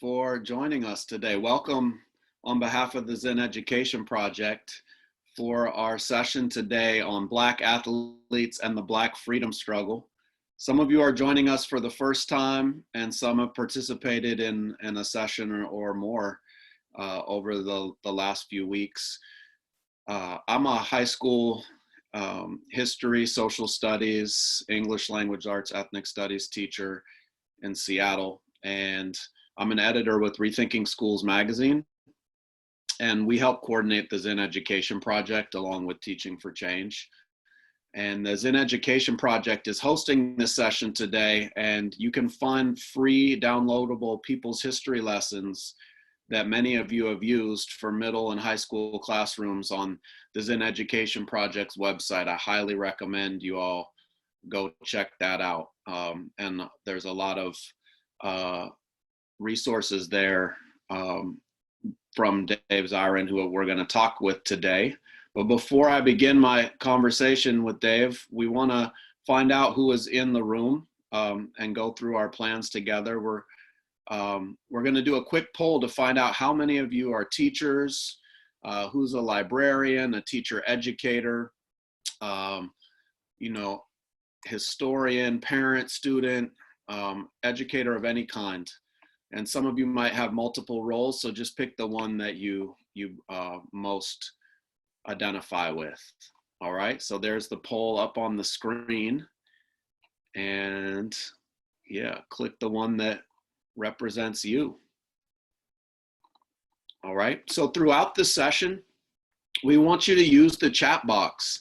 for joining us today. Welcome on behalf of the Zinn Education Project for our session today on Black athletes and the Black freedom struggle. Some of you are joining us for the first time, and some have participated in a session or more over the last few weeks. I'm a high school history, social studies, English language arts, ethnic studies teacher in Seattle, and I'm an editor with Rethinking Schools magazine, and we help coordinate the Zinn Education Project along with Teaching for Change. And the Zinn Education Project is hosting this session today, and you can find free downloadable people's history lessons that many of you have used for middle and high school classrooms on the Zinn Education Project's website. I highly recommend you all go check that out. And there's a lot of resources there from Dave Zirin, who we're going to talk with today. But before I begin my conversation with Dave, we want to find out who is in the room and go through our plans together. We're going to do a quick poll to find out how many of you are teachers, who's a librarian, a teacher educator, historian, parent, student, educator of any kind. And some of you might have multiple roles, so just pick the one that you most identify with. All right, so there's the poll up on the screen. And yeah, click the one that represents you. All right, so throughout the session, we want you to use the chat box.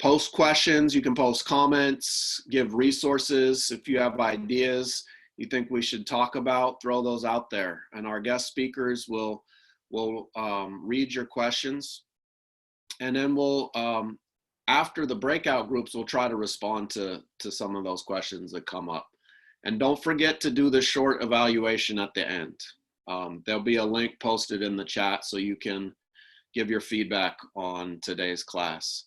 Post questions, you can post comments, give resources. If you have ideas you think we should talk about, throw those out there. And our guest speakers will read your questions. And then we'll, after the breakout groups, we'll try to respond to some of those questions that come up. And don't forget to do the short evaluation at the end. There'll be a link posted in the chat so you can give your feedback on today's class.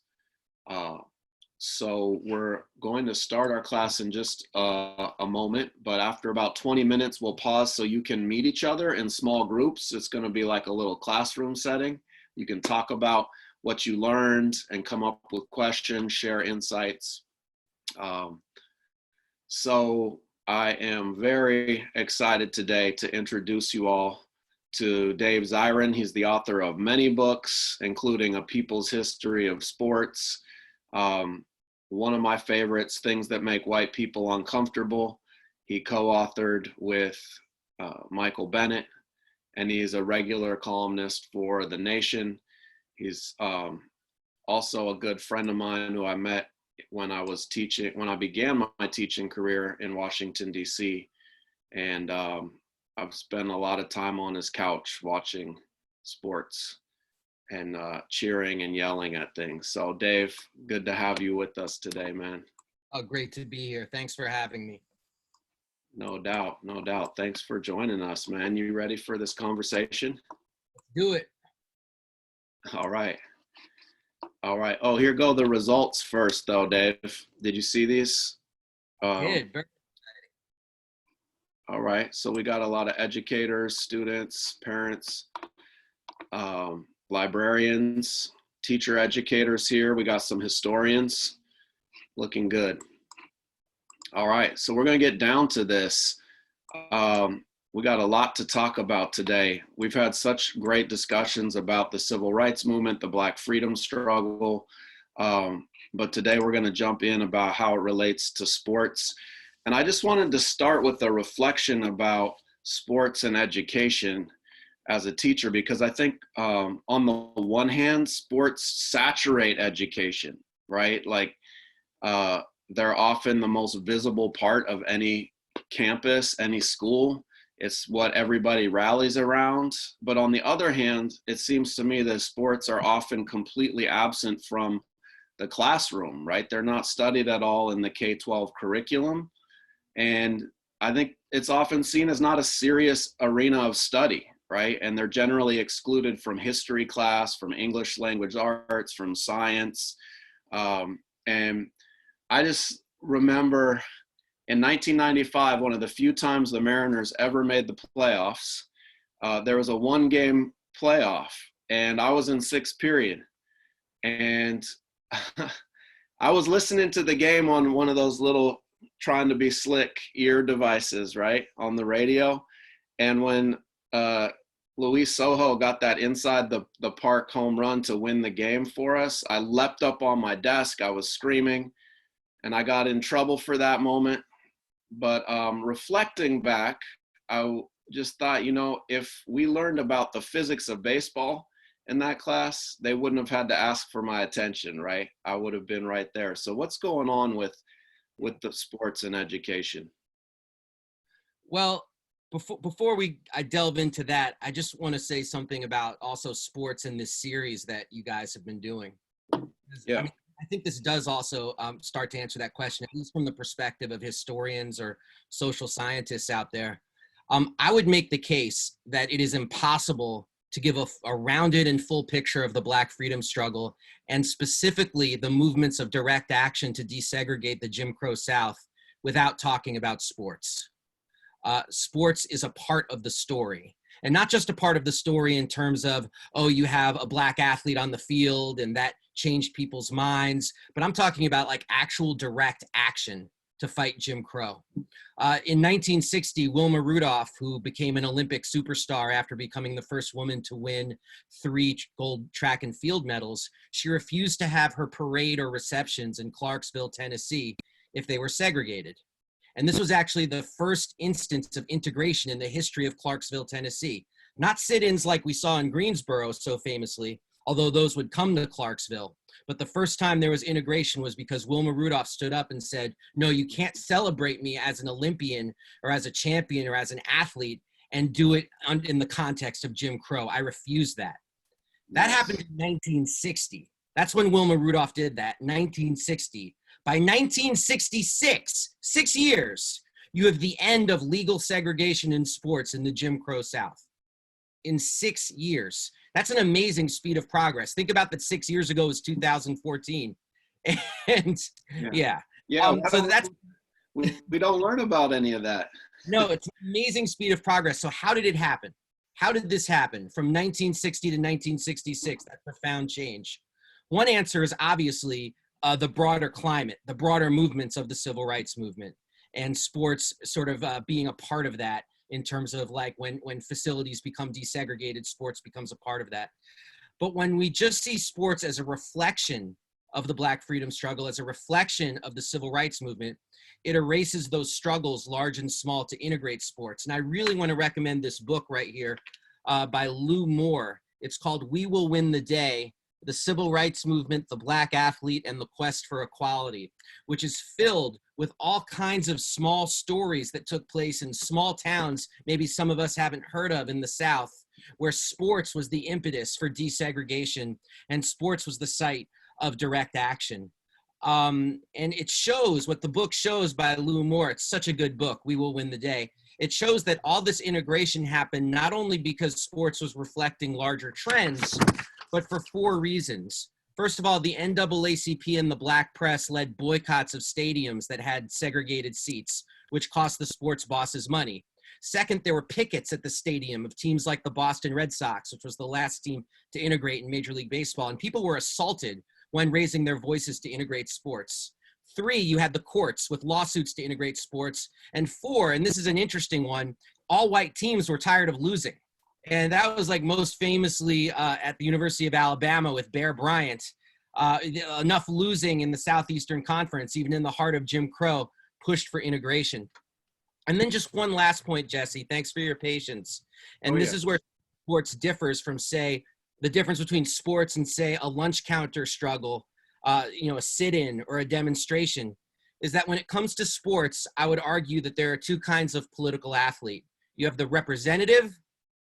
So we're going to start our class in just a moment, but after about 20 minutes, we'll pause so you can meet each other in small groups. It's going to be like a little classroom setting. You can talk about what you learned and come up with questions, share insights. So I am very excited today to introduce you all to Dave Zirin. He's the author of many books, including A People's History of Sports. One of my favorites, Things That Make White People Uncomfortable. He co-authored with Michael Bennett, and he's a regular columnist for The Nation. He's also a good friend of mine who I met when I began my teaching career in Washington, D.C. And I've spent a lot of time on his couch watching sports and cheering and yelling at things. So Dave, good to have you with us today, man. Oh, great to be here. Thanks for having me. No doubt, no doubt. Thanks for joining us, man. You ready for this conversation? Let's do it. All right. All right. Oh, here go the results first, though, Dave. Did you see these? Did. Very all right. So we got a lot of educators, students, parents, librarians, teacher educators here. We got some historians. Looking good. All right. So we're going to get down to this. We got a lot to talk about today. We've had such great discussions about the civil rights movement, the Black freedom struggle. But today we're going to jump in about how it relates to sports. And I just wanted to start with a reflection about sports and education as a teacher, because I think on the one hand, sports saturate education, right? Like they're often the most visible part of any campus, any school. It's what everybody rallies around. But on the other hand, it seems to me that sports are often completely absent from the classroom, right? They're not studied at all in the K-12 curriculum. And I think it's often seen as not a serious arena of study, right? And they're generally excluded from history class, from English language arts, from science. And I just remember In 1995, one of the few times the Mariners ever made the playoffs, there was a one-game playoff, and I was in sixth period. And I was listening to the game on one of those little trying to be slick ear devices, right, on the radio. And when Luis Sojo got that inside the park home run to win the game for us, I leapt up on my desk. I was screaming, and I got in trouble for that moment. But reflecting back, I just thought, if we learned about the physics of baseball in that class, they wouldn't have had to ask for my attention, right? I would have been right there. So what's going on with the sports and education? Well, before I delve into that, I just want to say something about also sports in this series that you guys have been doing. Yeah. I think this does also start to answer that question, at least from the perspective of historians or social scientists out there. I would make the case that it is impossible to give a rounded and full picture of the Black freedom struggle, and specifically the movements of direct action to desegregate the Jim Crow South, without talking about sports. Sports is a part of the story. And not just a part of the story in terms of, oh, you have a Black athlete on the field and that changed people's minds, but I'm talking about like actual direct action to fight Jim Crow. In 1960, Wilma Rudolph, who became an Olympic superstar after becoming the first woman to win 3 gold track and field medals, she refused to have her parade or receptions in Clarksville, Tennessee, if they were segregated. And this was actually the first instance of integration in the history of Clarksville, Tennessee. Not sit-ins like we saw in Greensboro so famously, although those would come to Clarksville. But the first time there was integration was because Wilma Rudolph stood up and said, no, you can't celebrate me as an Olympian or as a champion or as an athlete and do it in the context of Jim Crow. I refuse that. That happened in 1960. That's when Wilma Rudolph did that, 1960. By 1966, 6 years, you have the end of legal segregation in sports in the Jim Crow South. In 6 years. That's an amazing speed of progress. Think about that 6 years ago was 2014. And yeah. So that's, we don't learn about any of that. No, it's an amazing speed of progress. So how did it happen? How did this happen from 1960 to 1966, that profound change? One answer is obviously the broader climate, the broader movements of the civil rights movement, and sports sort of being a part of that, in terms of like when facilities become desegregated, sports becomes a part of that. But when we just see sports as a reflection of the Black freedom struggle, as a reflection of the civil rights movement, it erases those struggles, large and small, to integrate sports. And I really want to recommend this book right here by Lou Moore. It's called We Will Win the Day: The Civil Rights Movement, the Black Athlete, and the Quest for Equality, which is filled with all kinds of small stories that took place in small towns, maybe some of us haven't heard of in the South, where sports was the impetus for desegregation and sports was the site of direct action. And it shows, what the book shows by Lou Moore, it's such a good book, We Will Win the Day. It shows that all this integration happened not only because sports was reflecting larger trends, but for 4 reasons. First of all, the NAACP and the Black press led boycotts of stadiums that had segregated seats, which cost the sports bosses money. Second, there were pickets at the stadium of teams like the Boston Red Sox, which was the last team to integrate in Major League Baseball, and people were assaulted when raising their voices to integrate sports. 3, you had the courts with lawsuits to integrate sports. And 4, and this is an interesting one, all white teams were tired of losing. And that was like most famously at the University of Alabama with Bear Bryant. Enough losing in the Southeastern Conference, even in the heart of Jim Crow, pushed for integration. And then just one last point, Jesse, thanks for your patience. And this is where sports differs from, say, the difference between sports and, say, a lunch counter struggle, a sit-in or a demonstration, is that when it comes to sports, I would argue that there are 2 kinds of political athlete. You have the representative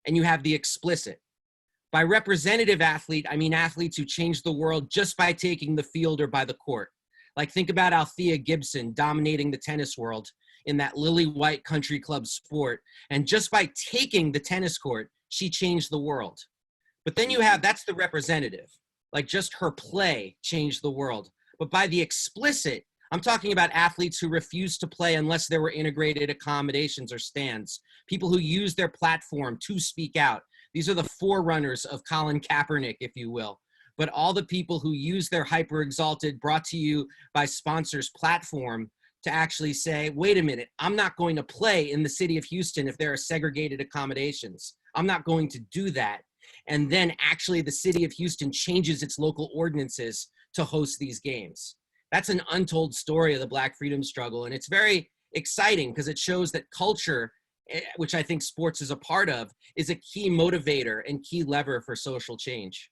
and you have the explicit. By representative athlete, I mean athletes who change the world just by taking the field or by the court. Like, think about Althea Gibson dominating the tennis world in that lily white country club sport. And just by taking the tennis court, she changed the world. But then you have, that's the representative. Like, just her play changed the world. But by the explicit, I'm talking about athletes who refused to play unless there were integrated accommodations or stands, people who use their platform to speak out. These are the forerunners of Colin Kaepernick, if you will. But all the people who use their hyper-exalted, brought to you by sponsors platform to actually say, wait a minute, I'm not going to play in the city of Houston if there are segregated accommodations. I'm not going to do that. And then actually the city of Houston changes its local ordinances to host these games. That's an untold story of the Black freedom struggle. And it's very exciting because it shows that culture, which I think sports is a part of, is a key motivator and key lever for social change.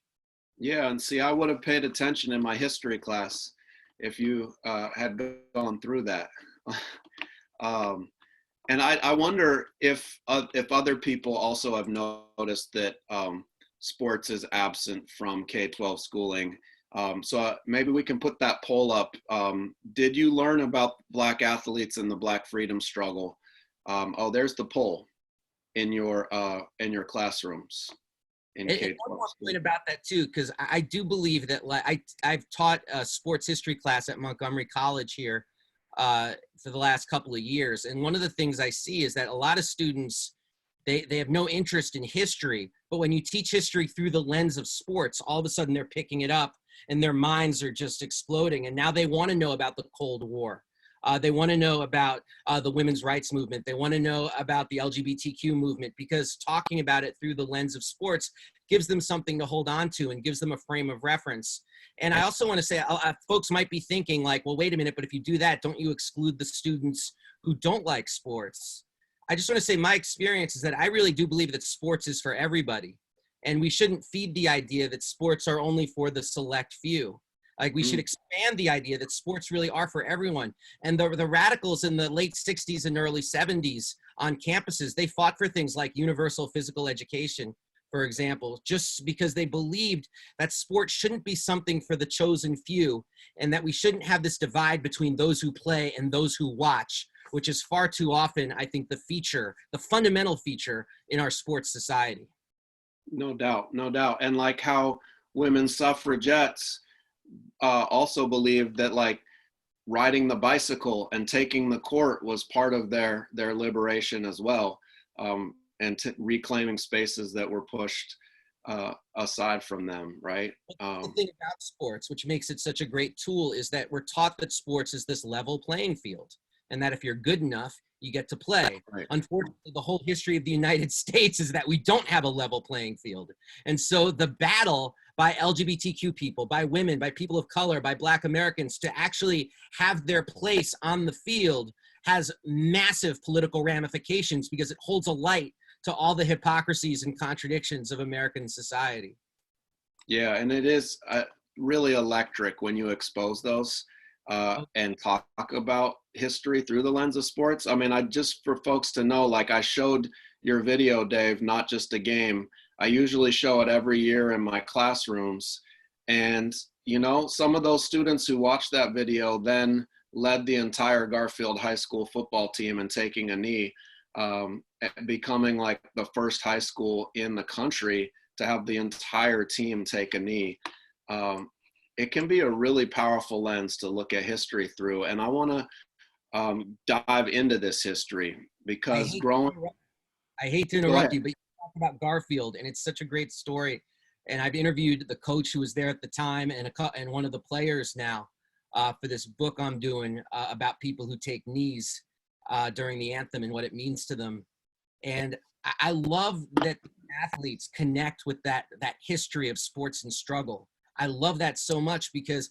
Yeah, and see, I would have paid attention in my history class if you had gone through that. And I wonder if other people also have noticed that sports is absent from K-12 schooling. So maybe we can put that poll up. Did you learn about Black athletes and the Black freedom struggle? Oh, there's the poll in your classrooms. And one more point about that too, because I do believe that, like, I've taught a sports history class at Montgomery College here for the last couple of years, and one of the things I see is that a lot of students, they have no interest in history, but when you teach history through the lens of sports, all of a sudden they're picking it up and their minds are just exploding, and now they want to know about the Cold War. They want to know about the women's rights movement. They want to know about the LGBTQ movement, because talking about it through the lens of sports gives them something to hold on to and gives them a frame of reference. And I also want to say, folks might be thinking like, well, wait a minute, but if you do that, don't you exclude the students who don't like sports? I just want to say my experience is that I really do believe that sports is for everybody. And we shouldn't feed the idea that sports are only for the select few. Like, we should expand the idea that sports really are for everyone. And the radicals in the late 60s and early 70s on campuses, they fought for things like universal physical education, for example, just because they believed that sports shouldn't be something for the chosen few, and that we shouldn't have this divide between those who play and those who watch, which is far too often, I think, the fundamental feature in our sports society. No doubt, no doubt. And like how women's suffragettes also believed that, like, riding the bicycle and taking the court was part of their liberation as well, and reclaiming spaces that were pushed aside from them, right? The thing about sports, which makes it such a great tool, is that we're taught that sports is this level playing field, and that if you're good enough, you get to play. Right. Unfortunately, the whole history of the United States is that we don't have a level playing field. And so the battle by LGBTQ people, by women, by people of color, by Black Americans to actually have their place on the field has massive political ramifications, because it holds a light to all the hypocrisies and contradictions of American society. Yeah, and it is really electric when you expose those and talk about history through the lens of sports. I mean, just for folks to know, like, I showed your video, Dave, not just a game. I usually show it every year in my classrooms. And, you know, some of those students who watched that video then led the entire Garfield High School football team in taking a knee, becoming like the first high school in the country to have the entire team take a knee. It can be a really powerful lens to look at history through. And I want to dive into this history because I hate to interrupt you, but you talk about Garfield, and it's such a great story. And I've interviewed the coach who was there at the time and one of the players now for this book I'm doing about people who take knees during the anthem and what it means to them. And I love that athletes connect with that history of sports and struggle. I love that so much, because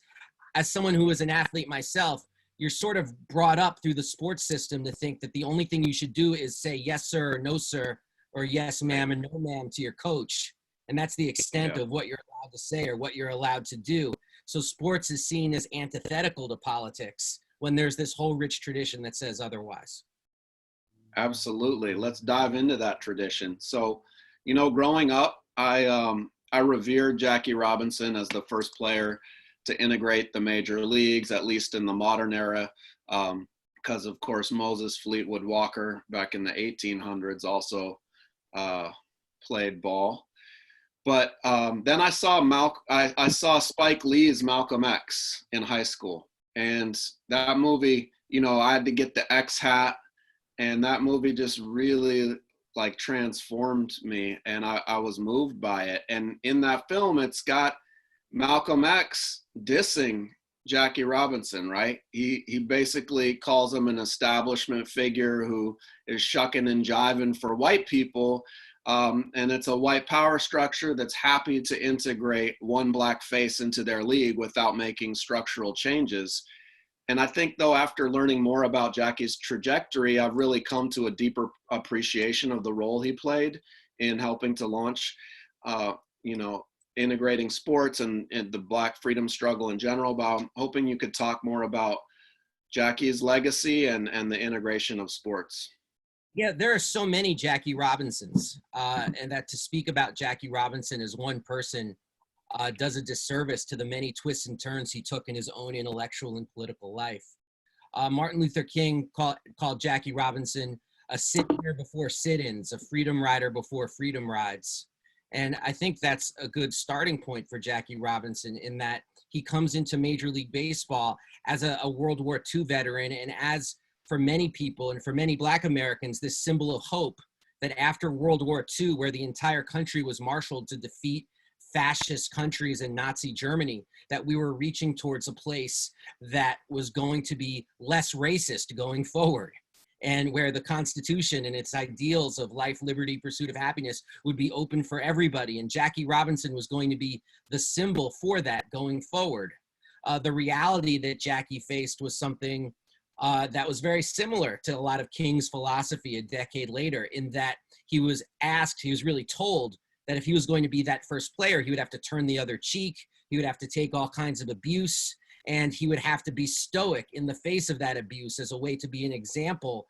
as someone who is an athlete myself, you're sort of brought up through the sports system to think that the only thing you should do is say yes, sir, or no, sir, or yes, ma'am, and no, ma'am to your coach. And that's the extent of what you're allowed to say or what you're allowed to do. So sports is seen as antithetical to politics when there's this whole rich tradition that says otherwise. Absolutely. Let's dive into that tradition. So, you know, growing up, I revered Jackie Robinson as the first player to integrate the major leagues, at least in the modern era, because of course Moses Fleetwood Walker back in the 1800s also played ball. But then I saw I saw Spike Lee's Malcolm X in high school, And that movie, you know, I had to get the X hat, and that movie just really like transformed me, and I was moved by it. And in that film, it's got Malcolm X dissing Jackie Robinson, right? He basically calls him an establishment figure who is shucking and jiving for white people. And it's a white power structure that's happy to integrate one black face into their league without making structural changes. And I think, though, after learning more about Jackie's trajectory, I've really come to a deeper appreciation of the role he played in helping to launch, you know, integrating sports and the Black freedom struggle in general. But I'm hoping you could talk more about Jackie's legacy and the integration of sports. Yeah, there are so many Jackie Robinsons, and that to speak about Jackie Robinson as one person does a disservice to the many twists and turns he took in his own intellectual and political life. Martin Luther King called Jackie Robinson a sit-here before sit-ins, a freedom rider before freedom rides. And I think that's a good starting point for Jackie Robinson, in that he comes into Major League Baseball as a World War II veteran, and as for many people and for many Black Americans, this symbol of hope that after World War II, where the entire country was marshaled to defeat fascist countries in Nazi Germany, that we were reaching towards a place that was going to be less racist going forward, and where the Constitution and its ideals of life, liberty, pursuit of happiness would be open for everybody. And Jackie Robinson was going to be the symbol for that going forward. The reality that Jackie faced was something that was very similar to a lot of King's philosophy a decade later, in that he was really told that if he was going to be that first player, he would have to turn the other cheek, he would have to take all kinds of abuse, and he would have to be stoic in the face of that abuse as a way to be an example,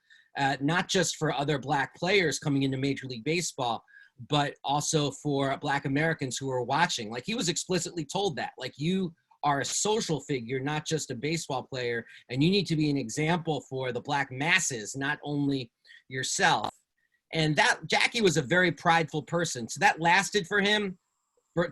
not just for other Black players coming into Major League Baseball, but also for Black Americans who are watching. Like, he was explicitly told that, like, you are a social figure, not just a baseball player, and you need to be an example for the Black masses, not only yourself. And that Jackie was a very prideful person. So that lasted for him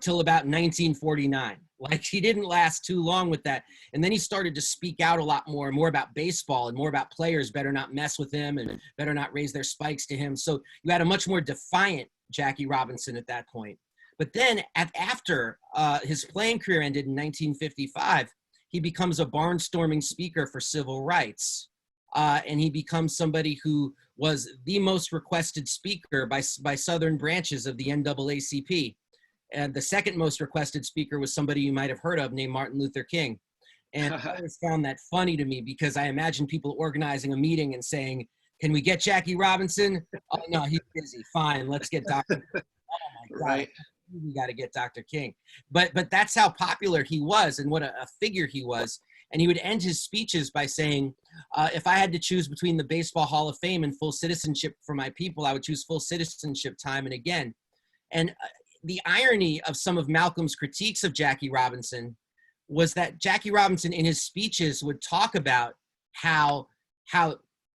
till about 1949. Like, he didn't last too long with that. And then he started to speak out a lot more and more about baseball and more about players better not mess with him and better not raise their spikes to him. So you had a much more defiant Jackie Robinson at that point. But then after his playing career ended in 1955, he becomes a barnstorming speaker for civil rights. And he becomes somebody who was the most requested speaker by Southern branches of the NAACP. And the second most requested speaker was somebody you might have heard of named Martin Luther King. And I always found that funny to me, because I imagine people organizing a meeting and saying, "Can we get Jackie Robinson?" "Oh, no, he's busy. Fine, let's get Dr. Oh my God. Right. We got to get Dr. King." But that's how popular he was and what a figure he was. And he would end his speeches by saying, if I had to choose between the Baseball Hall of Fame and full citizenship for my people, I would choose full citizenship time and again. And the irony of some of Malcolm's critiques of Jackie Robinson was that Jackie Robinson in his speeches would talk about how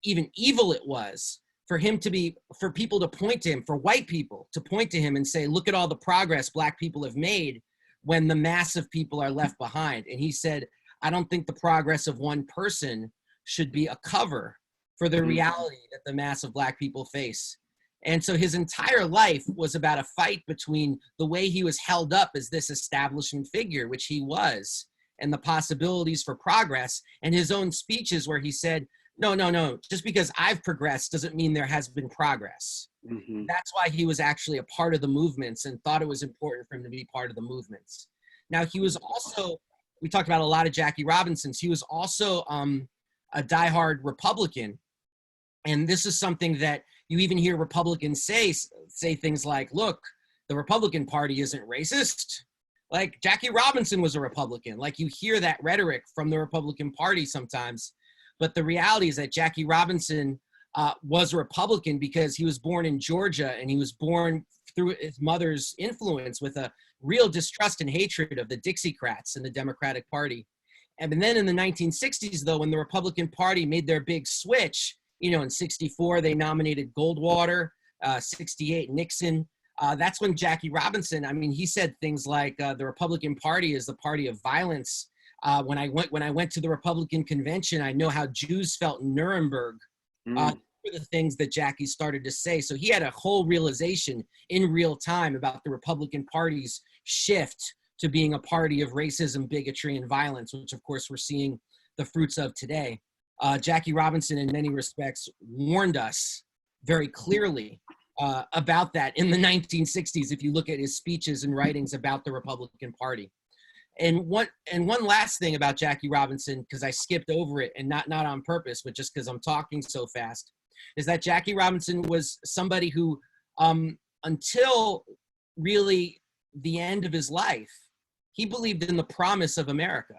even evil it was for people to point to him, for white people to point to him and say, "Look at all the progress Black people have made," when the mass of people are left behind. And he said, "I don't think the progress of one person should be a cover for the reality that the mass of Black people face." And so his entire life was about a fight between the way he was held up as this establishment figure, which he was, and the possibilities for progress, and his own speeches where he said, no, just because I've progressed doesn't mean there has been progress. Mm-hmm. That's why he was actually a part of the movements and thought it was important for him to be part of the movements. Now, he was also, we talked about a lot of Jackie Robinsons, he was also a diehard Republican. And this is something that you even hear Republicans say things like, "Look, the Republican Party isn't racist." Like, Jackie Robinson was a Republican. Like, you hear that rhetoric from the Republican Party sometimes. But the reality is that Jackie Robinson was a Republican because he was born in Georgia, and he was born through his mother's influence with a real distrust and hatred of the Dixiecrats and the Democratic Party. And then in the 1960s, though, when the Republican Party made their big switch, you know, in 64, they nominated Goldwater, 68, Nixon. That's when Jackie Robinson, I mean, he said things like the Republican Party is the party of violence, When I went to the Republican convention, I know how Jews felt in Nuremberg. Mm. The things that Jackie started to say. So he had a whole realization in real time about the Republican Party's shift to being a party of racism, bigotry, and violence, which of course we're seeing the fruits of today. Jackie Robinson, in many respects, warned us very clearly about that in the 1960s, if you look at his speeches and writings about the Republican Party. And one last thing about Jackie Robinson, because I skipped over it, and not on purpose, but just because I'm talking so fast, is that Jackie Robinson was somebody who, until really the end of his life, he believed in the promise of America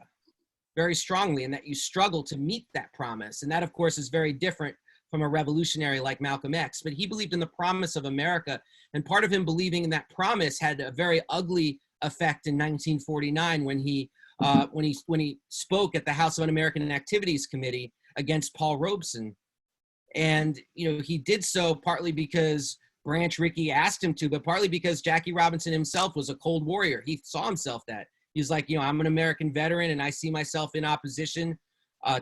very strongly, and that you struggle to meet that promise. And that, of course, is very different from a revolutionary like Malcolm X, but he believed in the promise of America. And part of him believing in that promise had a very ugly effect in 1949 when he spoke at the House of Un-American Activities Committee against Paul Robeson. And, he did so partly because Branch Rickey asked him to, but partly because Jackie Robinson himself was a Cold Warrior. He saw himself that. He was like, I'm an American veteran and I see myself in opposition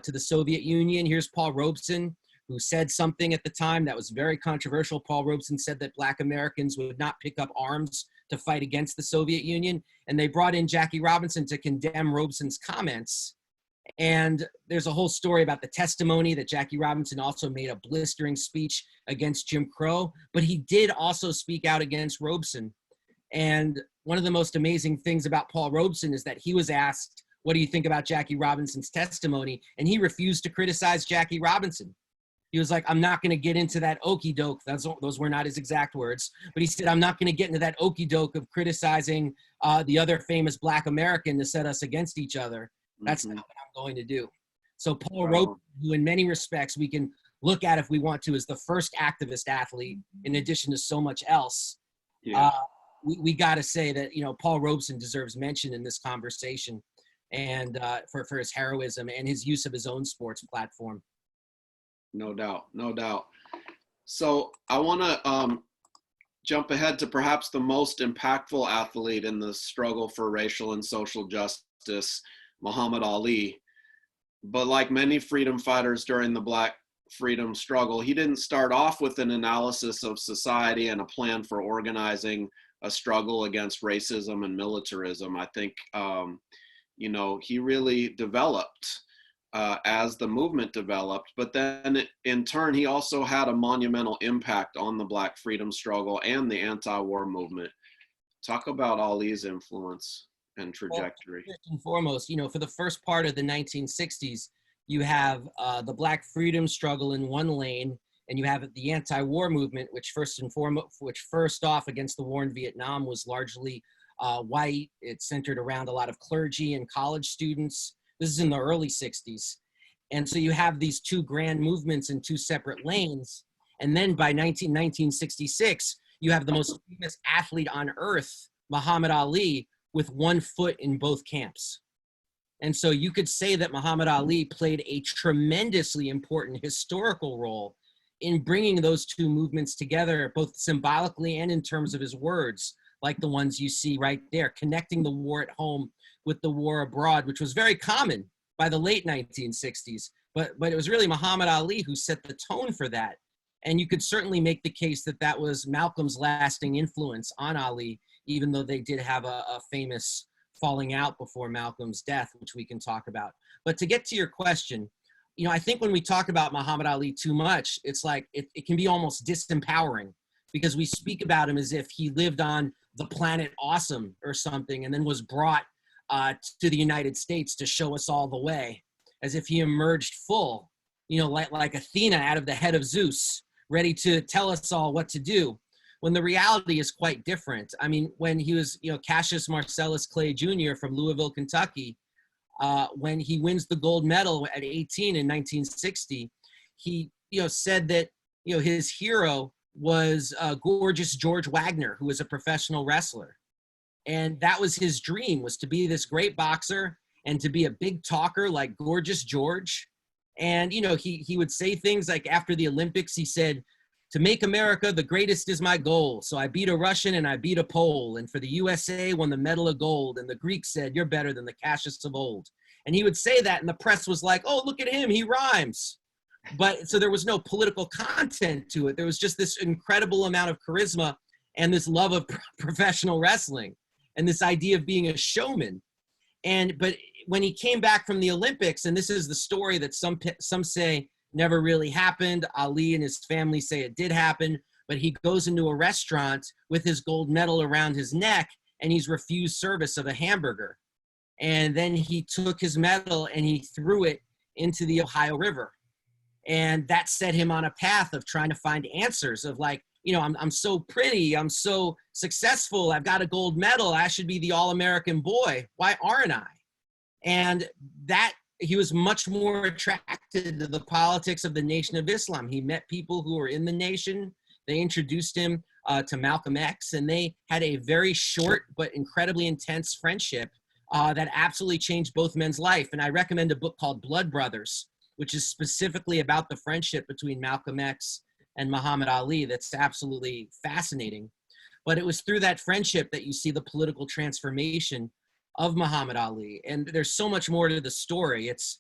to the Soviet Union. Here's Paul Robeson, who said something at the time that was very controversial. Paul Robeson said that Black Americans would not pick up arms to fight against the Soviet Union. And they brought in Jackie Robinson to condemn Robeson's comments. And there's a whole story about the testimony that Jackie Robinson also made a blistering speech against Jim Crow, but he did also speak out against Robeson. And one of the most amazing things about Paul Robeson is that he was asked, what do you think about Jackie Robinson's testimony? And he refused to criticize Jackie Robinson. He was like, I'm not going to get into that okey doke. Those were not his exact words, but he said, I'm not going to get into that okey doke of criticizing the other famous Black American to set us against each other. That's not what I'm going to do. So Paul Robeson, who in many respects we can look at if we want to, is the first activist athlete, in addition to so much else. Yeah. We got to say that, Paul Robeson deserves mention in this conversation, and for his heroism and his use of his own sports platform. No doubt, no doubt. So I want to jump ahead to perhaps the most impactful athlete in the struggle for racial and social justice, Muhammad Ali. But like many freedom fighters during the Black freedom struggle, he didn't start off with an analysis of society and a plan for organizing a struggle against racism and militarism. I think, he really developed as the movement developed, but then in turn, he also had a monumental impact on the Black freedom struggle and the anti-war movement. Talk about Ali's influence and trajectory. Well, first and foremost, for the first part of the 1960s, you have the Black freedom struggle in one lane, and you have the anti-war movement, which first off against the war in Vietnam was largely white. It centered around a lot of clergy and college students. This is in the early 60s. And so you have these two grand movements in two separate lanes. And then by 1966, you have the most famous athlete on earth, Muhammad Ali, with one foot in both camps. And so you could say that Muhammad Ali played a tremendously important historical role in bringing those two movements together, both symbolically and in terms of his words, like the ones you see right there, connecting the war at home with the war abroad, which was very common by the late 1960s. But it was really Muhammad Ali who set the tone for that. And you could certainly make the case that that was Malcolm's lasting influence on Ali, even though they did have a famous falling out before Malcolm's death, which we can talk about. But to get to your question, I think when we talk about Muhammad Ali too much, it's like it can be almost disempowering, because we speak about him as if he lived on the planet Awesome or something and then was brought to the United States to show us all the way, as if he emerged full, like Athena out of the head of Zeus, ready to tell us all what to do, when the reality is quite different. I mean, when he was, Cassius Marcellus Clay Jr. from Louisville, Kentucky, when he wins the gold medal at 18 in 1960, he, said that, his hero was gorgeous George Wagner, who was a professional wrestler. And that was his dream, was to be this great boxer and to be a big talker like Gorgeous George. And, he would say things like, after the Olympics, he said, "To make America the greatest is my goal. So I beat a Russian and I beat a Pole. And for the USA, won the medal of gold. And the Greeks said, you're better than the Cassius of old." And he would say that, and the press was like, oh, look at him, he rhymes. But so there was no political content to it. There was just this incredible amount of charisma and this love of professional wrestling and this idea of being a showman. But when he came back from the Olympics, and this is the story that some say never really happened, Ali and his family say it did happen, but he goes into a restaurant with his gold medal around his neck, and he's refused service of a hamburger. And then he took his medal and he threw it into the Ohio River. And that set him on a path of trying to find answers of like, you know, I'm so pretty, I'm so successful, I've got a gold medal, I should be the all-American boy. Why aren't I? And that he was much more attracted to the politics of the Nation of Islam. He met people who were in the nation. They introduced him to Malcolm X, and they had a very short but incredibly intense friendship that absolutely changed both men's life. And I recommend a book called Blood Brothers, which is specifically about the friendship between Malcolm X and Muhammad Ali. That's absolutely fascinating. But it was through that friendship that you see the political transformation of Muhammad Ali. And there's so much more to the story. It's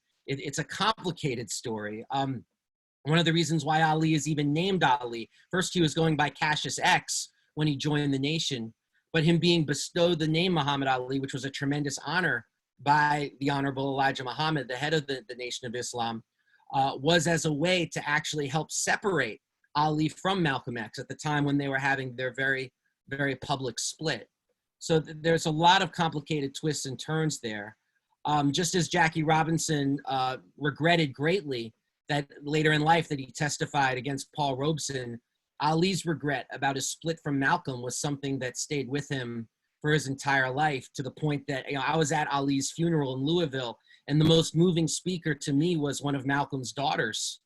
a complicated story. One of the reasons why Ali is even named Ali, first he was going by Cassius X when he joined the nation, but him being bestowed the name Muhammad Ali, which was a tremendous honor by the Honorable Elijah Muhammad, the head of the Nation of Islam, was as a way to actually help separate Ali from Malcolm X at the time when they were having their very, very public split. So there's a lot of complicated twists and turns there. Just as Jackie Robinson regretted greatly that later in life that he testified against Paul Robeson, Ali's regret about his split from Malcolm was something that stayed with him for his entire life, to the point that, you know, I was at Ali's funeral in Louisville, and the most moving speaker to me was one of Malcolm's daughters.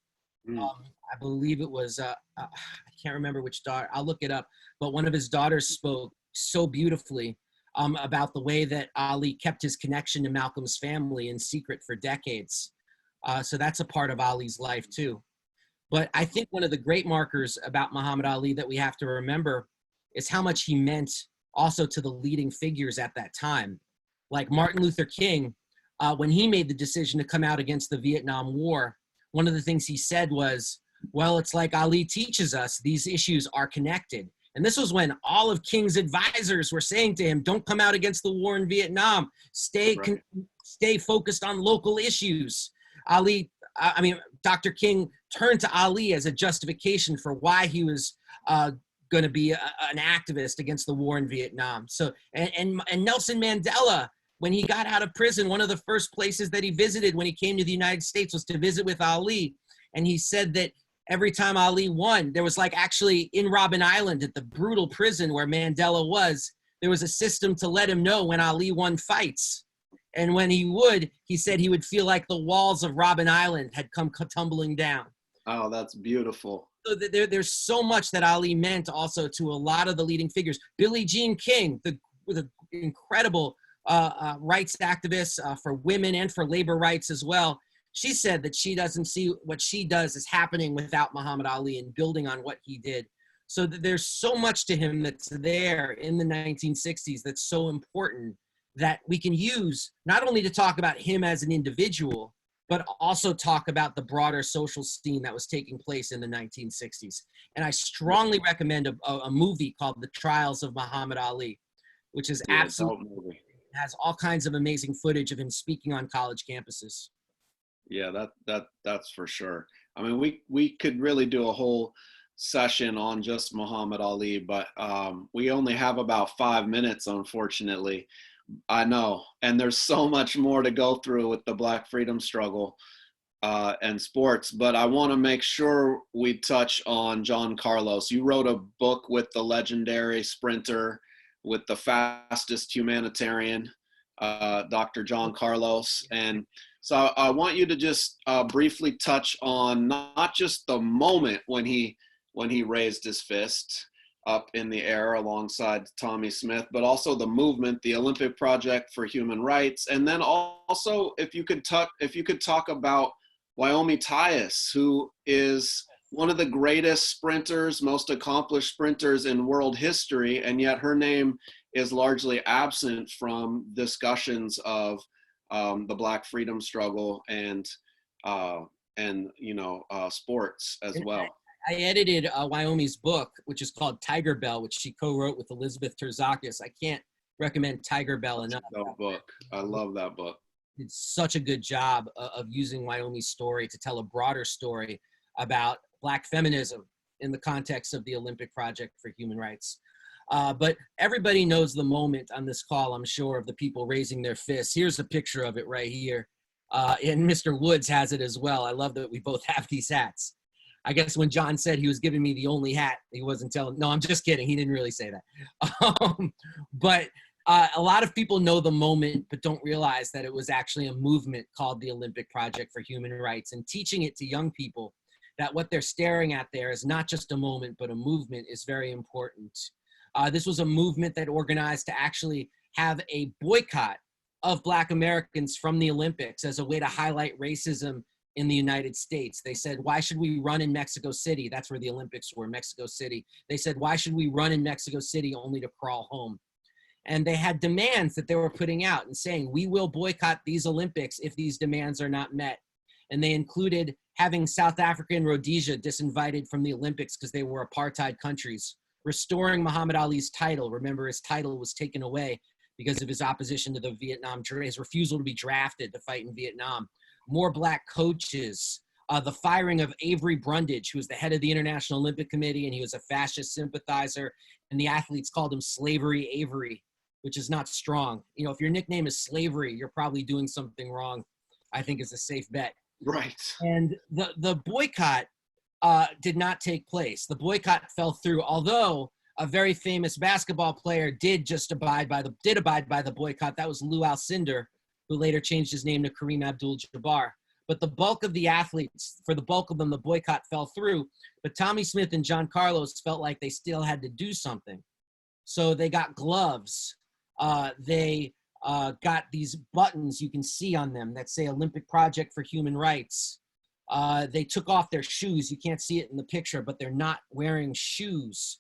I believe it was, I can't remember which daughter, I'll look it up, but one of his daughters spoke so beautifully about the way that Ali kept his connection to Malcolm's family in secret for decades. So that's a part of Ali's life too. But I think one of the great markers about Muhammad Ali that we have to remember is how much he meant also to the leading figures at that time. Like Martin Luther King, when he made the decision to come out against the Vietnam War, one of the things he said was, well, it's like Ali teaches us, these issues are connected. And this was when all of King's advisors were saying to him, don't come out against the war in Vietnam, stay focused on local issues. Dr. King turned to Ali as a justification for why he was going to be an activist against the war in Vietnam. So, and Nelson Mandela, when he got out of prison, one of the first places that he visited when he came to the United States was to visit with Ali. And he said that every time Ali won, there was like actually in Robben Island at the brutal prison where Mandela was, there was a system to let him know when Ali won fights. And when he would, he said he would feel like the walls of Robben Island had come tumbling down. Oh, that's beautiful. So there's so much that Ali meant also to a lot of the leading figures. Billie Jean King, the incredible rights activist for women and for labor rights as well. She said that she doesn't see what she does as happening without Muhammad Ali and building on what he did. So there's so much to him that's there in the 1960s that's so important that we can use not only to talk about him as an individual, but also talk about the broader social scene that was taking place in the 1960s. And I strongly recommend a movie called The Trials of Muhammad Ali, which is absolutely, has all kinds of amazing footage of him speaking on college campuses. Yeah, that's for sure. I mean, we could really do a whole session on just Muhammad Ali, but we only have about 5 minutes, unfortunately. I know, and there's so much more to go through with the Black freedom struggle and sports, but I want to make sure we touch on John Carlos. You wrote a book with the legendary sprinter, with the fastest humanitarian, Dr. John Carlos, and so I want you to just briefly touch on not just the moment when he raised his fist up in the air alongside Tommy Smith, but also the movement, the Olympic Project for Human Rights, and then also if you could talk about Wyoming Tyus, who is one of the greatest sprinters, most accomplished sprinters in world history, and yet her name is largely absent from discussions of the Black freedom struggle and sports as And well. I edited Wyoming's book, which is called Tiger Bell, which she co-wrote with Elizabeth Terzakis. I can't recommend Tiger Bell enough. That's a dope book. I love that book. Did such a good job of using Wyoming's story to tell a broader story about Black feminism in the context of the Olympic Project for Human Rights. But everybody knows the moment on this call, I'm sure, of the people raising their fists. Here's a picture of it right here. And Mr. Woods has it as well. I love that we both have these hats. I guess when John said he was giving me the only hat, he wasn't telling. No, I'm just kidding. He didn't really say that. But a lot of people know the moment, but don't realize that it was actually a movement called the Olympic Project for Human Rights, and teaching it to young people that what they're staring at there is not just a moment, but a movement is very important. This was a movement that organized to actually have a boycott of Black Americans from the Olympics as a way to highlight racism in the United States. They said, why should we run in Mexico City? That's where the Olympics were, Mexico City. They said, why should we run in Mexico City only to crawl home? And they had demands that they were putting out and saying, we will boycott these Olympics if these demands are not met. And they included having South Africa and Rhodesia disinvited from the Olympics because they were apartheid countries, restoring Muhammad Ali's title. Remember, his title was taken away because of his opposition to the Vietnam, his refusal to be drafted to fight in Vietnam. More Black coaches, the firing of Avery Brundage, who was the head of the International Olympic Committee, and he was a fascist sympathizer, and the athletes called him Slavery Avery, which is not strong. You know, if your nickname is Slavery, you're probably doing something wrong, I think is a safe bet. Right. And the boycott did not take place. The boycott fell through, although a very famous basketball player did abide by the boycott. That was Lou Alcindor, who later changed his name to Kareem Abdul-Jabbar. But the bulk of the athletes, for the bulk of them, the boycott fell through. But Tommie Smith and John Carlos felt like they still had to do something. So they got gloves. They got these buttons you can see on them that say Olympic Project for Human Rights. They took off their shoes. You can't see it in the picture, but they're not wearing shoes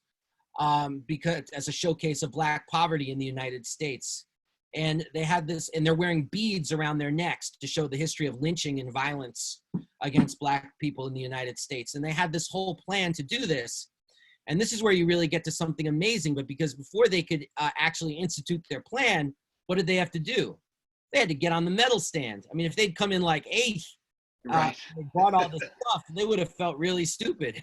because as a showcase of Black poverty in the United States. And they had this, and they're wearing beads around their necks to show the history of lynching and violence against Black people in the United States. And they had this whole plan to do this. And this is where you really get to something amazing, but because before they could actually institute their plan, what did they have to do? They had to get on the medal stand. I mean, if they'd come in like eighth, Right. they brought all this stuff, they would have felt really stupid.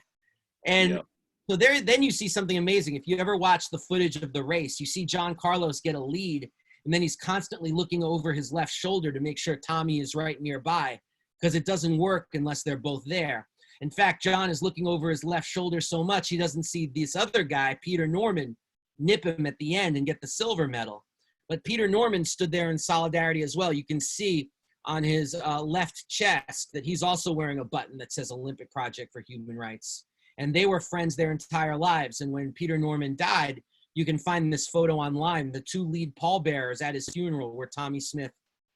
And Yep. so then you see something amazing. If you ever watch the footage of the race, you see John Carlos get a lead, and then he's constantly looking over his left shoulder to make sure Tommie is right nearby, because it doesn't work unless they're both there. In fact, John is looking over his left shoulder so much he doesn't see this other guy, Peter Norman, nip him at the end and get the silver medal. But Peter Norman stood there in solidarity as well. You can see on his left chest that he's also wearing a button that says Olympic Project for Human Rights. And they were friends their entire lives. And when Peter Norman died, you can find this photo online. The two lead pallbearers at his funeral were Tommie Smith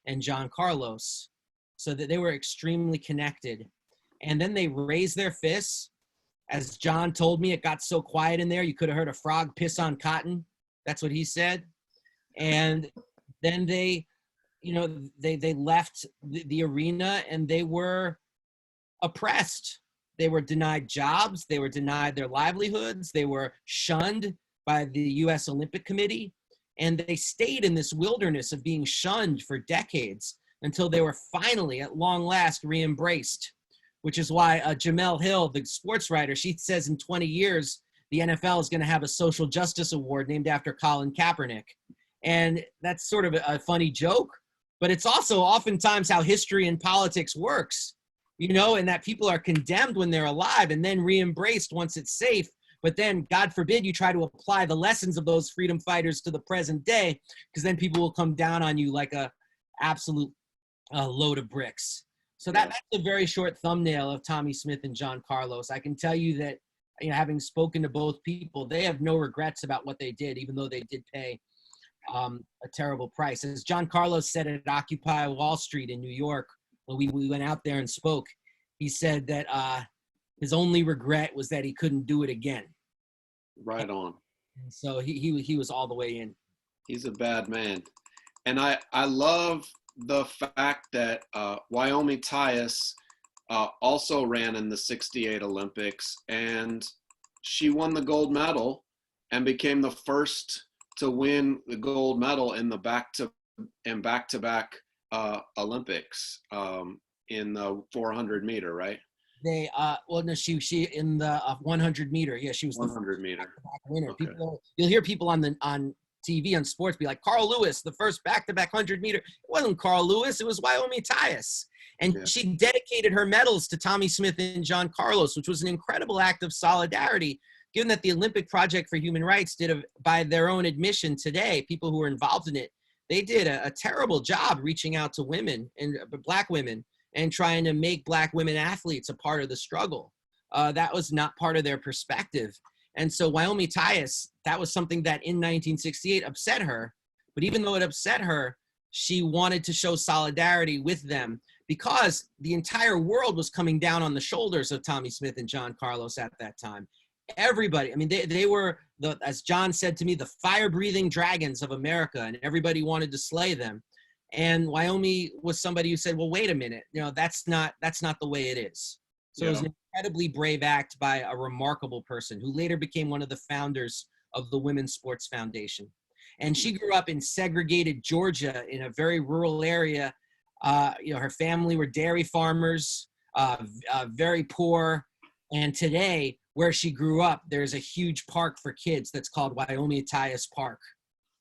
and John Carlos. So that they were extremely connected. And then they raised their fists. As John told me, it got so quiet in there, you could have heard a frog piss on cotton. That's what he said. And then they left the arena, and they were oppressed. They were denied jobs. They were denied their livelihoods. They were shunned by the U.S. Olympic Committee. And they stayed in this wilderness of being shunned for decades until they were finally, at long last, re-embraced, which is why Jamel Hill, the sports writer, she says in 20 years, the NFL is going to have a social justice award named after Colin Kaepernick. And that's sort of a funny joke, but it's also oftentimes how history and politics works, and that people are condemned when they're alive and then re-embraced once it's safe. But then, God forbid, you try to apply the lessons of those freedom fighters to the present day, because then people will come down on you like a absolute load of bricks. So that's a very short thumbnail of Tommie Smith and John Carlos. I can tell you that, having spoken to both people, they have no regrets about what they did, even though they did pay a terrible price. As John Carlos said at Occupy Wall Street in New York, when we went out there and spoke, he said that his only regret was that he couldn't do it again. Right on. And so he was all the way in. He's a bad man. And I love the fact that Wyoming Tyus also ran in the 68 Olympics, and she won the gold medal and became the first to win the gold medal in the back-to-back Olympics in the 400 meter, right? They well no she in the 100 meter, yeah, she was the 100 meter back winner. Okay. You'll hear people on TV on sports be like, Carl Lewis, the first back-to-back 100 meter. It wasn't Carl Lewis, it was Wyoming Tyus. And Yeah. she dedicated her medals to Tommy Smith and John Carlos, which was an incredible act of solidarity, given that the Olympic Project for Human Rights did, by their own admission today, people who were involved in it, they did a terrible job reaching out to women and Black women and trying to make Black women athletes a part of the struggle. That was not part of their perspective. And so Wyoming Tyus, that was something that in 1968 upset her. But even though it upset her, she wanted to show solidarity with them because the entire world was coming down on the shoulders of Tommy Smith and John Carlos at that time. Everybody, I mean, they were, as John said to me, the fire-breathing dragons of America, and everybody wanted to slay them. And Wyoming was somebody who said, well, wait a minute, that's not the way it is. So It was an incredibly brave act by a remarkable person who later became one of the founders of the Women's Sports Foundation. And she grew up in segregated Georgia in a very rural area. Her family were dairy farmers, very poor. And today, where she grew up, there's a huge park for kids that's called Wyoming Tyus Park.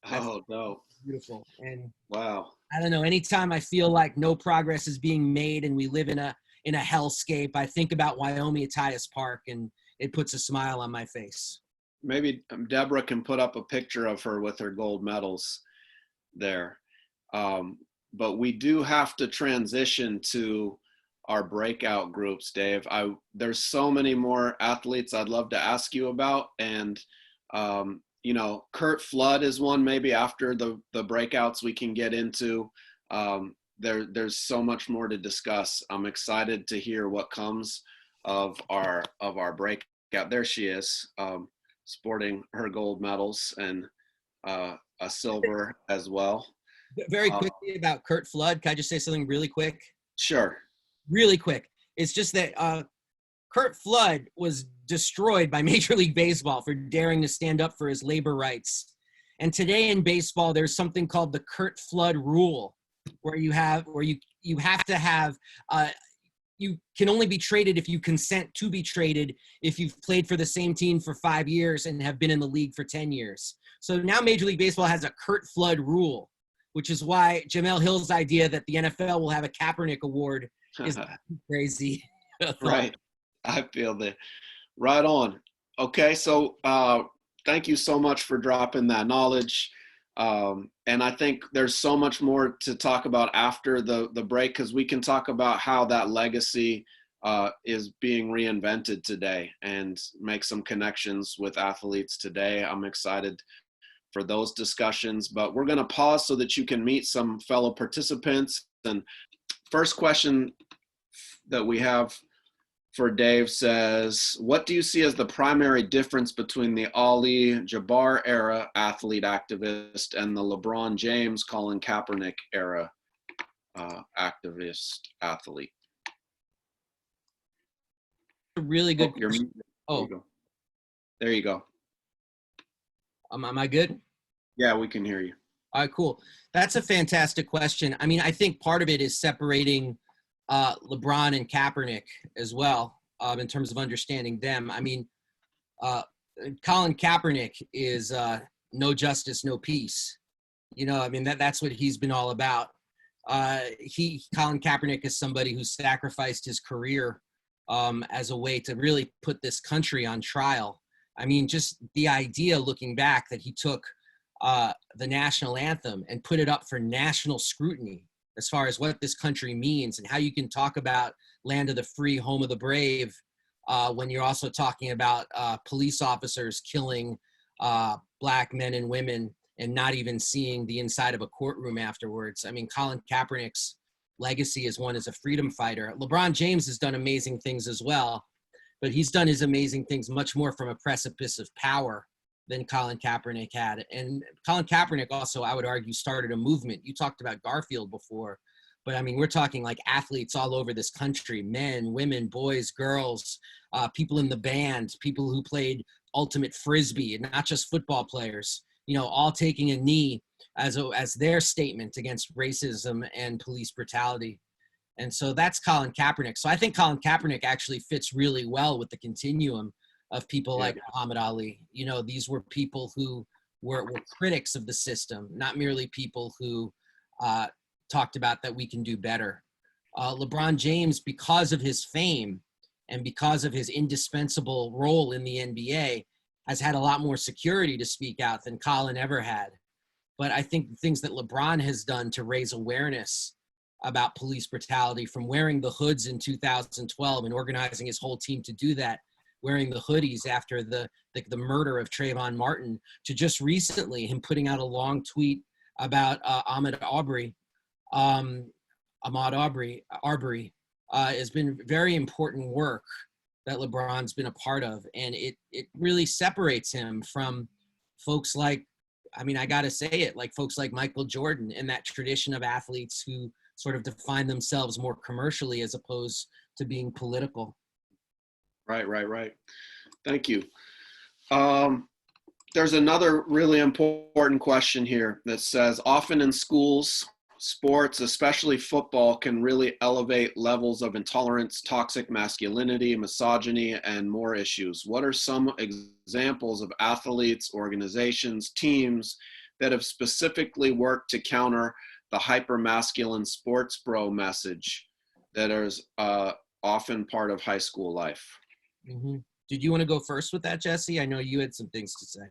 That's dope. Beautiful. And wow. I don't know, anytime I feel like no progress is being made and we live in a hellscape, I think about Wyoming Tyus Park and it puts a smile on my face. Maybe Deborah can put up a picture of her with her gold medals there. But we do have to transition to our breakout groups, Dave. There's so many more athletes I'd love to ask you about. And, Curt Flood is one maybe after the breakouts we can get into. There's so much more to discuss. I'm excited to hear what comes of our breakout. There she is, sporting her gold medals and a silver as well. Very quickly about Curt Flood, can I just say something really quick? Sure. Really quick. It's just that Curt Flood was destroyed by Major League Baseball for daring to stand up for his labor rights. And today in baseball, there's something called the Curt Flood rule, where you have to have, you can only be traded if you consent to be traded if you've played for the same team for 5 years and have been in the league for 10 years. So now Major League Baseball has a Curt Flood rule, which is why Jamel Hill's idea that the NFL will have a Kaepernick award is crazy. Right. I feel that. Right on. Okay. So thank you so much for dropping that knowledge. And I think there's so much more to talk about after the break, because we can talk about how that legacy is being reinvented today and make some connections with athletes today. I'm excited for those discussions, but we're going to pause so that you can meet some fellow participants. And first question that we have for Dave says, what do you see as the primary difference between the Ali Jabbar era athlete activist and the LeBron James, Colin Kaepernick era activist athlete? A really good question. There you go. Am I good? Yeah, we can hear you. All right, cool. That's a fantastic question. I mean, I think part of it is separating LeBron and Kaepernick as well, in terms of understanding them. I mean, Colin Kaepernick is no justice, no peace. I mean, that's what he's been all about. Colin Kaepernick is somebody who sacrificed his career as a way to really put this country on trial. I mean, just the idea looking back that he took the national anthem and put it up for national scrutiny as far as what this country means and how you can talk about land of the free, home of the brave, when you're also talking about police officers killing Black men and women and not even seeing the inside of a courtroom afterwards. I mean, Colin Kaepernick's legacy is one as a freedom fighter. LeBron James has done amazing things as well, but he's done his amazing things much more from a precipice of power than Colin Kaepernick had. And Colin Kaepernick also, I would argue, started a movement. You talked about Garfield before, but I mean, we're talking like athletes all over this country, men, women, boys, girls, people in the band, people who played ultimate Frisbee, and not just football players, you know, all taking a knee as their statement against racism and police brutality. And so that's Colin Kaepernick. So I think Colin Kaepernick actually fits really well with the continuum of people like Muhammad Ali. You know, these were people who were critics of the system, not merely people who talked about that we can do better. LeBron James, because of his fame and because of his indispensable role in the NBA, has had a lot more security to speak out than Colin ever had. But I think the things that LeBron has done to raise awareness about police brutality, from wearing the hoods in 2012 and organizing his whole team to do that, wearing the hoodies after the murder of Trayvon Martin, to just recently him putting out a long tweet about Ahmaud Arbery, has been very important work that LeBron's been a part of. And it really separates him from folks like, I mean, I got to say it, like folks like Michael Jordan and that tradition of athletes who sort of define themselves more commercially as opposed to being political. Right. Thank you. There's another really important question here that says, often in schools, sports, especially football, can really elevate levels of intolerance, toxic masculinity, misogyny, and more issues. What are some examples of athletes, organizations, teams that have specifically worked to counter the hyper-masculine sports bro message that is often part of high school life? Mm-hmm. Did you want to go first with that, Jesse? I know you had some things to say.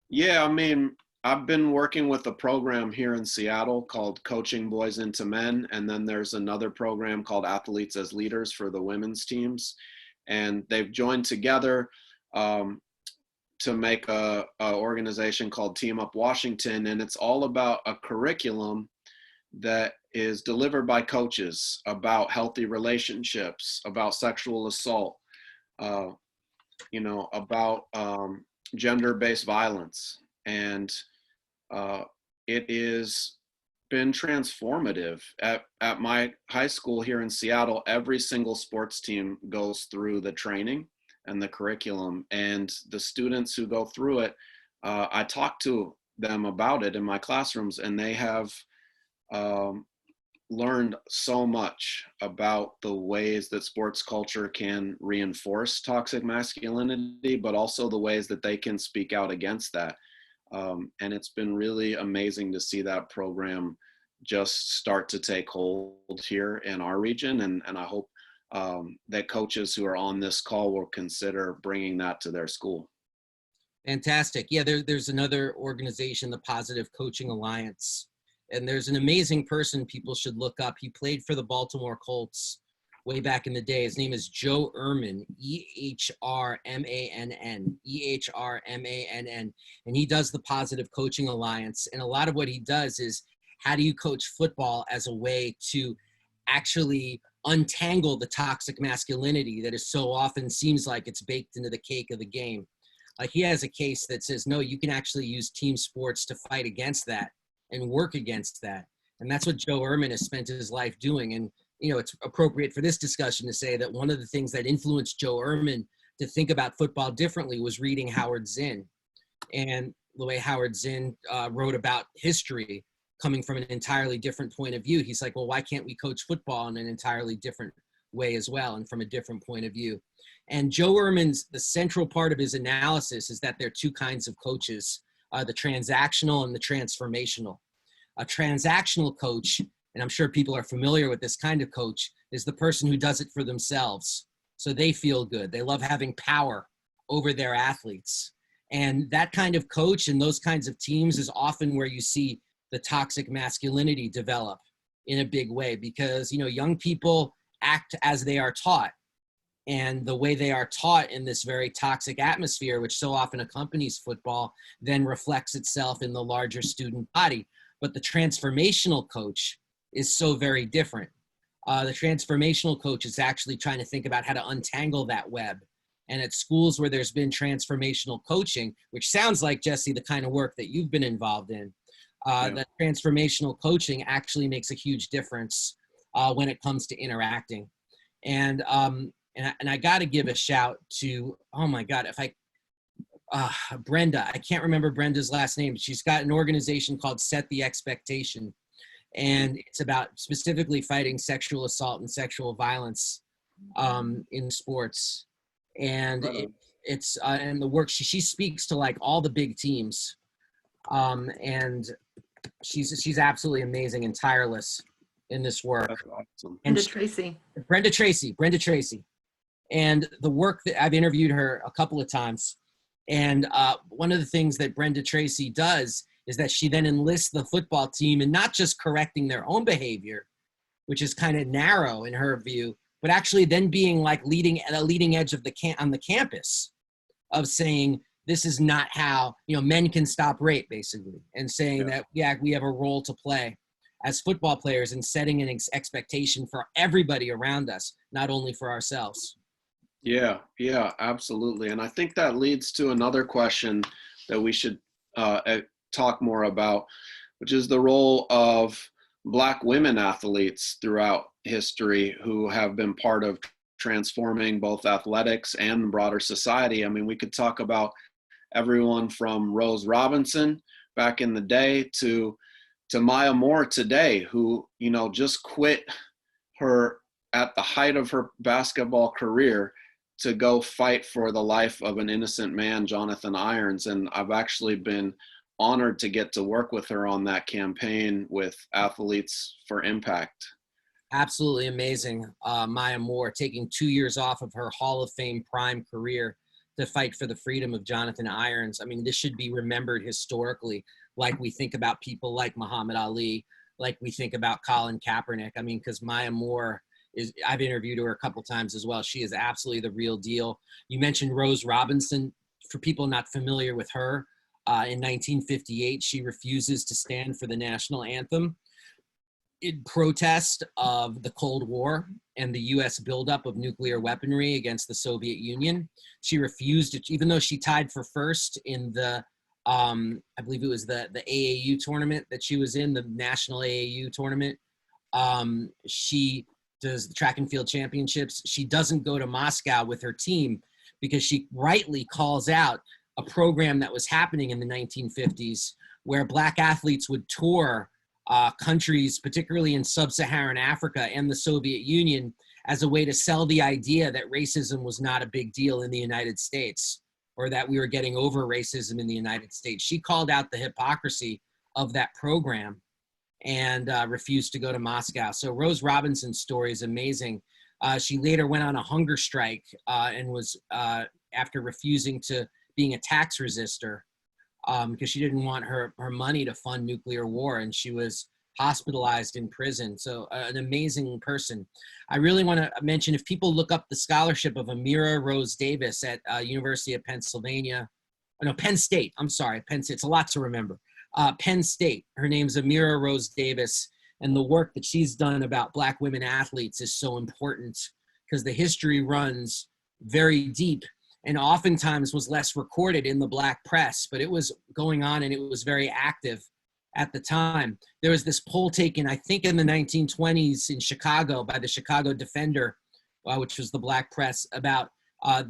Yeah, I mean, I've been working with a program here in Seattle called Coaching Boys into Men. And then there's another program called Athletes as Leaders for the women's teams. And they've joined together to make a organization called Team Up Washington. And it's all about a curriculum that is delivered by coaches about healthy relationships, about sexual assault, about gender-based violence. And it has been transformative. At my high school here in Seattle, every single sports team goes through the training and the curriculum, and the students who go through it, I talk to them about it in my classrooms, and they have learned so much about the ways that sports culture can reinforce toxic masculinity, but also the ways that they can speak out against that. And it's been really amazing to see that program just start to take hold here in our region. And I hope that coaches who are on this call will consider bringing that to their school. Fantastic. Yeah, there's another organization, the Positive Coaching Alliance. And there's an amazing person people should look up. He played for the Baltimore Colts way back in the day. His name is Joe Ehrmann, Ehrmann, Ehrmann. And he does the Positive Coaching Alliance. And a lot of what he does is, how do you coach football as a way to actually untangle the toxic masculinity that is so often seems like it's baked into the cake of the game? Like, he has a case that says, no, you can actually use team sports to fight against that and work against that. And that's what Joe Ehrmann has spent his life doing. And, you know, it's appropriate for this discussion to say that one of the things that influenced Joe Ehrmann to think about football differently was reading Howard Zinn. And the way Howard Zinn wrote about history coming from an entirely different point of view. He's like, well, why can't we coach football in an entirely different way as well, and from a different point of view? And Joe Ehrmann's, the central part of his analysis is that there are two kinds of coaches, the transactional and the transformational. A transactional coach, and I'm sure people are familiar with this kind of coach, is the person who does it for themselves. So they feel good. They love having power over their athletes. And that kind of coach and those kinds of teams is often where you see the toxic masculinity develop in a big way, because, you know, young people act as they are taught. And the way they are taught in this very toxic atmosphere, which so often accompanies football, then reflects itself in the larger student body. But the transformational coach is so very different. The transformational coach is actually trying to think about how to untangle that web And at schools where there's been transformational coaching, which sounds like, Jesse, the kind of work that you've been involved in, that transformational coaching actually makes a huge difference when it comes to interacting. And I got to give a shout to, oh my God, if I, Brenda, I can't remember Brenda's last name. She's got an organization called Set the Expectation. And it's about specifically fighting sexual assault and sexual violence in sports. And it's and the work she speaks to like all the big teams, and she's absolutely amazing and tireless in this work. That's awesome. And Brenda Tracy. Brenda Tracy, and the work that I've interviewed her a couple of times, and one of the things that Brenda Tracy does is that she then enlists the football team in not just correcting their own behavior, which is kind of narrow in her view, but actually then being like at a leading edge of on the campus of saying, this is not how, men can stop rape, basically, and saying that, we have a role to play as football players in setting an expectation for everybody around us, not only for ourselves. Yeah, absolutely. And I think that leads to another question that we should talk more about, which is the role of Black women athletes throughout history who have been part of transforming both athletics and broader society. I mean, we could talk about everyone from Rose Robinson back in the day to Maya Moore today, who, just quit her at the height of her basketball career to go fight for the life of an innocent man, Jonathan Irons. And I've actually been honored to get to work with her on that campaign with Athletes for Impact. Absolutely amazing. Maya Moore taking 2 years off of her Hall of Fame prime career to fight for the freedom of Jonathan Irons. I mean, this should be remembered historically, like we think about people like Muhammad Ali, like we think about Colin Kaepernick. I mean, because Maya Moore I've interviewed her a couple times as well. She is absolutely the real deal. You mentioned Rose Robinson. For people not familiar with her, in 1958, she refuses to stand for the national anthem in protest of the Cold War and the U.S. buildup of nuclear weaponry against the Soviet Union. She refused it, even though she tied for first in the, I believe it was the AAU tournament that she was in, the national AAU tournament. She does the track and field championships. She doesn't go to Moscow with her team because she rightly calls out a program that was happening in the 1950s where Black athletes would tour countries, particularly in sub-Saharan Africa and the Soviet Union, as a way to sell the idea that racism was not a big deal in the United States, or that we were getting over racism in the United States. She called out the hypocrisy of that program and refused to go to Moscow. So Rose Robinson's story is amazing. She later went on a hunger strike and was, after refusing to being a tax resistor, because she didn't want her money to fund nuclear war, and she was hospitalized in prison. So an amazing person. I really want to mention, if people look up the scholarship of Amira Rose Davis at University of Pennsylvania, Penn State, I'm sorry, Penn State, it's a lot to remember. Penn State, her name's Amira Rose Davis, and the work that she's done about Black women athletes is so important because the history runs very deep and oftentimes was less recorded in the Black press, but it was going on and it was very active at the time. There was this poll taken, I think in the 1920s in Chicago by the Chicago Defender, which was the Black press, about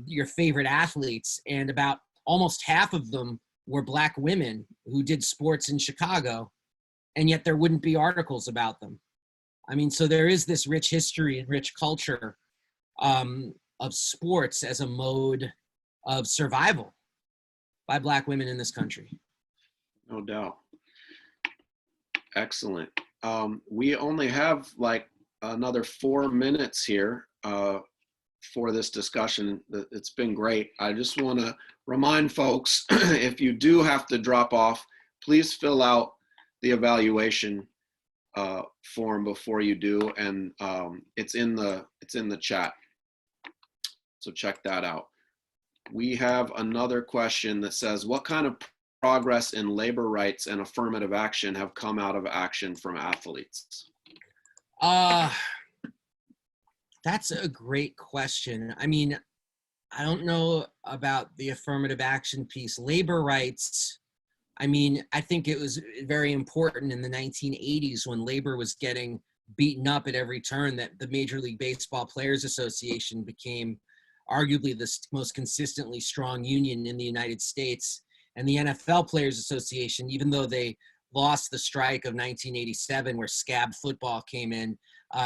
your favorite athletes, and about almost half of them were Black women who did sports in Chicago, and yet there wouldn't be articles about them. I mean, so there is this rich history and rich culture of sports as a mode of survival by Black women in this country. No doubt. Excellent. We only have like another 4 minutes here for this discussion. It's been great. I just want to remind folks, if you do have to drop off, please fill out the evaluation form before you do, and it's in the chat. So check that out. We have another question that says, what kind of progress in labor rights and affirmative action have come out of action from athletes? That's a great question. I mean, I don't know about the affirmative action piece. Labor rights, I mean, I think it was very important in the 1980s when labor was getting beaten up at every turn that the Major League Baseball Players Association became arguably the most consistently strong union in the United States. And the NFL Players Association, even though they lost the strike of 1987 where scab football came in,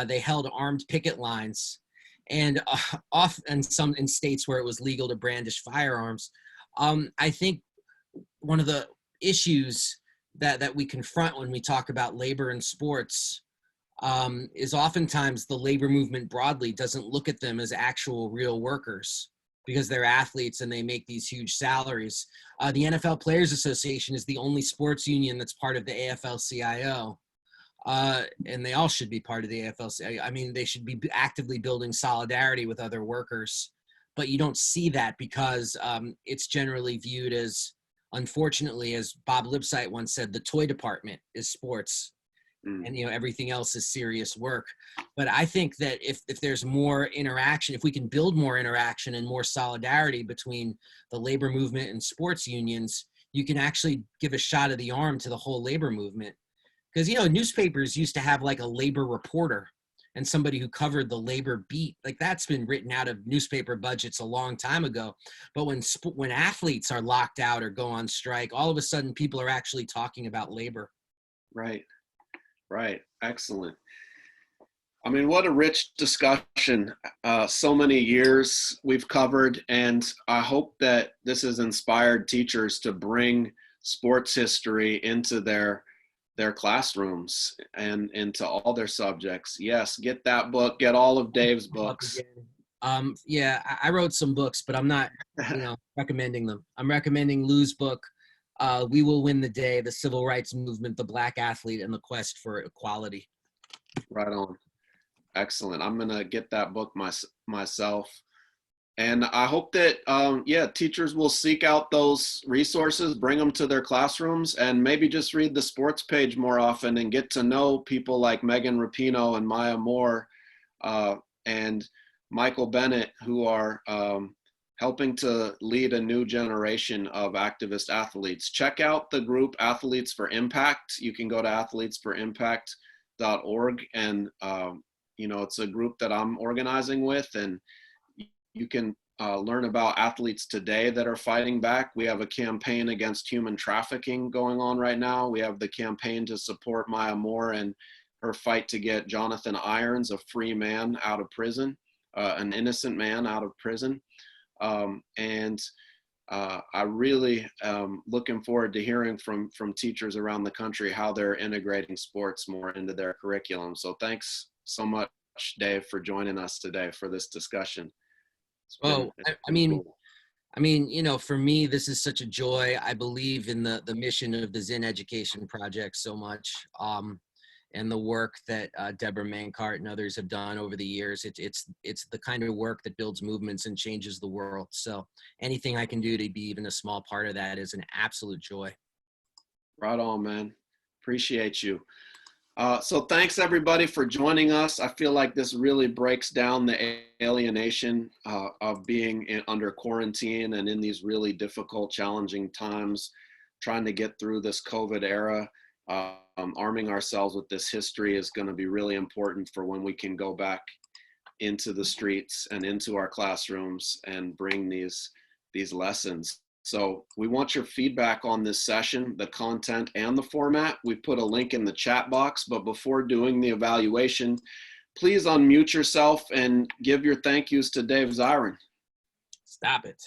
they held armed picket lines. And often in states where it was legal to brandish firearms. I think one of the issues that we confront when we talk about labor in sports is oftentimes the labor movement broadly doesn't look at them as actual real workers because they're athletes and they make these huge salaries. The NFL Players Association is the only sports union that's part of the AFL-CIO. And they all should be part of the AFL-CIO. I mean, they should be actively building solidarity with other workers, but you don't see that because it's generally viewed as, unfortunately, as Bob Lipsyte once said, the toy department is sports. And everything else is serious work. But I think that if there's more interaction, if we can build more interaction and more solidarity between the labor movement and sports unions, you can actually give a shot of the arm to the whole labor movement. Because newspapers used to have like a labor reporter and somebody who covered the labor beat. Like that's been written out of newspaper budgets a long time ago. But when athletes are locked out or go on strike, all of a sudden people are actually talking about labor. Right. Excellent. I mean, what a rich discussion. So many years we've covered, and I hope that this has inspired teachers to bring sports history into their classrooms and into all their subjects. Yes, get that book, get all of Dave's books. Yeah, I wrote some books, but I'm not, recommending them. I'm recommending Lou's book, We Will Win the Day, The Civil Rights Movement, the Black Athlete, and the Quest for Equality. Right on. Excellent. I'm going to get that book myself. And I hope that, teachers will seek out those resources, bring them to their classrooms, and maybe just read the sports page more often and get to know people like Megan Rapinoe and Maya Moore and Michael Bennett, who are helping to lead a new generation of activist athletes. Check out the group Athletes for Impact. You can go to athletesforimpact.org, and it's a group that I'm organizing with, and you can learn about athletes today that are fighting back. We have a campaign against human trafficking going on right now. We have the campaign to support Maya Moore and her fight to get Jonathan Irons, a free man, out of prison, an innocent man out of prison. I really am looking forward to hearing from teachers around the country how they're integrating sports more into their curriculum. So thanks so much, Dave, for joining us today for this discussion. For me, this is such a joy. I believe in the mission of the Zinn Education Project so much, and the work that Deborah Mankart and others have done over the years. It's the kind of work that builds movements and changes the world. So anything I can do to be even a small part of that is an absolute joy. Right on, man. Appreciate you. So thanks everybody for joining us. I feel like this really breaks down the alienation of being under quarantine and in these really difficult, challenging times, trying to get through this COVID era. Arming ourselves with this history is going to be really important for when we can go back into the streets and into our classrooms and bring these lessons. So we want your feedback on this session, the content and the format. We put a link in the chat box, but before doing the evaluation, please unmute yourself and give your thank yous to Dave Zirin. Stop it.